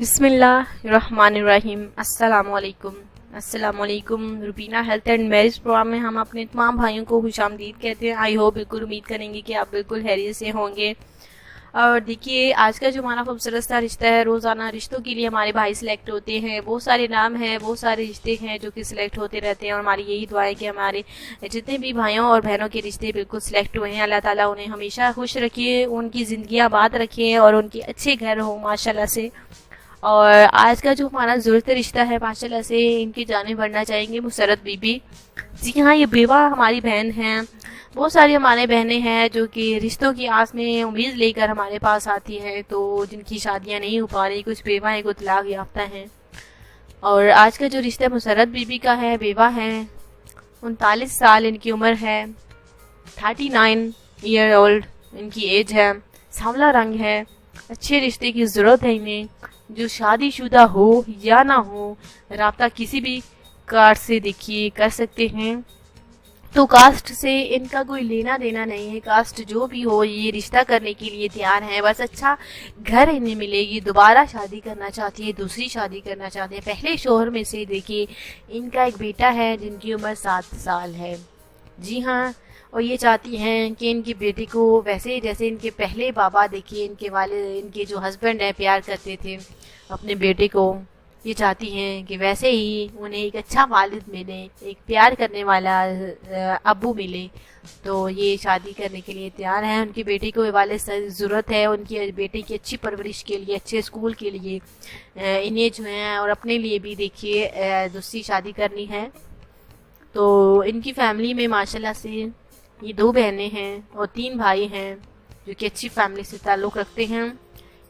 बिस्मिल्लाहिर्रहमानिर्रहीम। अस्सलाम वालेकुम। Rubina health and marriage program में हम अपने तमाम भाइयों को खुशामदीद कहते हैं। आई होप बिल्कुल उम्मीद करेंगे कि आप बिल्कुल खैरियत से होंगे। और देखिए, आज का जो हमारा खूबसूरत सा रिश्ता है, रोज़ाना रिश्तों के लिए हमारे भाई सिलेक्ट होते हैं। बहुत सारे नाम हैं, बहुत सारे रिश्ते हैं जो कि सिलेक्ट होते रहते हैं, और हमारी यही दुआ है कि हमारे जितने भी भाइयों और बहनों के रिश्ते बिल्कुल सिलेक्ट हुए हैं, अल्लाह ताला उन्हें हमेशा खुश रखिए, उनकी ज़िंदगी आबाद रखिए और उनके अच्छे घर हो माशाल्लाह से। और आज का जो हमारा ज़रूरत रिश्ता है, माशाल्लाह से इनकी जाने बढ़ना चाहेंगे मुसरत बीबी। जी हाँ, ये बेवा हमारी बहन हैं। बहुत सारी हमारे बहनें हैं जो कि रिश्तों की आस में उम्मीद लेकर हमारे पास आती हैं, तो जिनकी शादियां नहीं हो पा रही, कुछ बेवा हैं, कुछ तलाक याफ्ता हैं। और आज का जो रिश्ता मुसरत बीबी का है, बेवा हैं, 39 साल इनकी उम्र है, 39 ईयर ओल्ड इनकी एज है, सांवला रंग है, अच्छे रिश्ते की ज़रूरत है इन्हें, जो शादीशुदा हो या ना हो, राब्ता किसी भी कास्ट से देखिए कर सकते हैं। तो कास्ट से इनका कोई लेना देना नहीं है, कास्ट जो भी हो ये रिश्ता करने के लिए तैयार है। बस अच्छा घर इन्हें मिलेगी, दोबारा शादी करना चाहती है, दूसरी शादी करना चाहते हैं। पहले शोहर में से देखिए इनका एक बेटा है जिनकी उम्र 7 साल है। जी हाँ, और ये चाहती हैं कि इनके बेटे को वैसे जैसे इनके पहले बाबा देखिए, इनके वाले इनके जो हस्बैंड है प्यार करते थे अपने बेटे को, ये चाहती हैं कि वैसे ही उन्हें एक अच्छा वालिद मिले, एक प्यार करने वाला अब्बू मिले। तो ये शादी करने के लिए तैयार हैं। उनके बेटे को वालिद से ज़रूरत है, उनकी बेटे की अच्छी परवरिश के लिए, अच्छे स्कूल के लिए इन्हें जो है, और अपने लिए भी देखिए दूसरी शादी करनी है। तो इनकी फैमिली में माशाल्लाह से ये 2 बहनें हैं और 3 भाई हैं जो कि अच्छी फैमिली से ताल्लुक़ रखते हैं।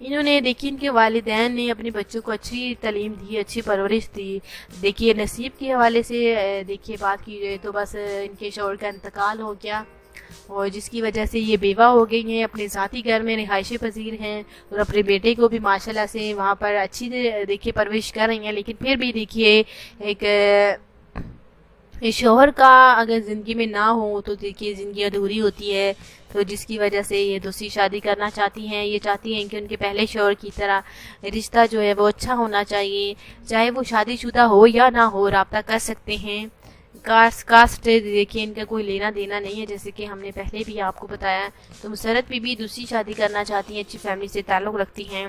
इन्होंने देखिए, इनके वालिदैन ने अपने बच्चों को अच्छी तालीम दी, अच्छी परवरिश दी। देखिए नसीब के हवाले से देखिए बात की जाए तो बस इनके शौहर का इंतकाल हो गया, और जिसकी वजह से ये बेवा हो गई हैं, अपने ज़ाती घर में रिहाइश पजीर हैं, और अपने बेटे को भी माशाल्लाह से वहाँ पर अच्छी देखिए परवरिश कर रही हैं। लेकिन फिर भी देखिए एक शौहर का अगर ज़िंदगी में ना हो तो देखिए ज़िंदगी अधूरी होती है। तो जिसकी वजह से ये दूसरी शादी करना चाहती हैं। ये चाहती हैं कि उनके पहले शौहर की तरह रिश्ता जो है वो अच्छा होना चाहिए, चाहे वो शादीशुदा हो या ना हो, राब्ता कर सकते हैं। कास्ट देखिए इनका कोई लेना देना नहीं है, जैसे कि हमने पहले भी आपको बताया। तो मुसरत बीबी दूसरी शादी करना चाहती हैं, अच्छी फैमिली से ताल्लुक़ रखती हैं,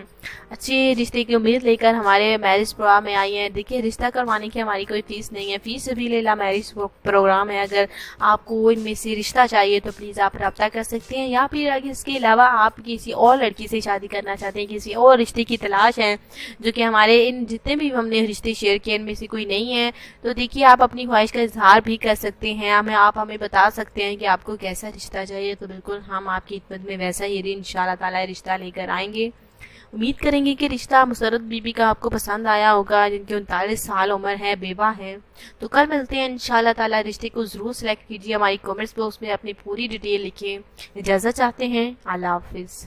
अच्छे रिश्ते की उम्मीद लेकर हमारे मैरिज प्रोग्राम में आई हैं। देखिए, रिश्ता करवाने की हमारी कोई फ़ीस नहीं है, फ़ीस सबीलिल्लाह मैरिज प्रोग्राम है। अगर आपको इनमें से रिश्ता चाहिए तो प्लीज़ आप रब्ता कर सकते हैं, या फिर अगर इसके अलावा आप किसी और लड़की से शादी करना चाहते हैं, किसी और रिश्ते की तलाश है, जो कि हमारे इन जितने भी हमने रिश्ते शेयर किए इनमें से कोई नहीं है, तो देखिए आप अपनी ख्वाहिश का इजहार भी कर सकते हैं। आप हमें बता सकते हैं कि आपको कैसा रिश्ता चाहिए, तो बिल्कुल हम आपकी खिदमत में वैसा ही इंशाअल्लाह ताला रिश्ता लेकर आएंगे। उम्मीद करेंगे कि रिश्ता मुसरत बीबी का आपको पसंद आया होगा, जिनकी 39 साल उम्र है, बेवा है। तो कल मिलते हैं इंशाअल्लाह ताला। रिश्ते को ज़रूर सेलेक्ट कीजिए, हमारी कमेंट्स बॉक्स में अपनी पूरी डिटेल लिखें। इजाज़त चाहते हैं, अल्लाह हाफिज़।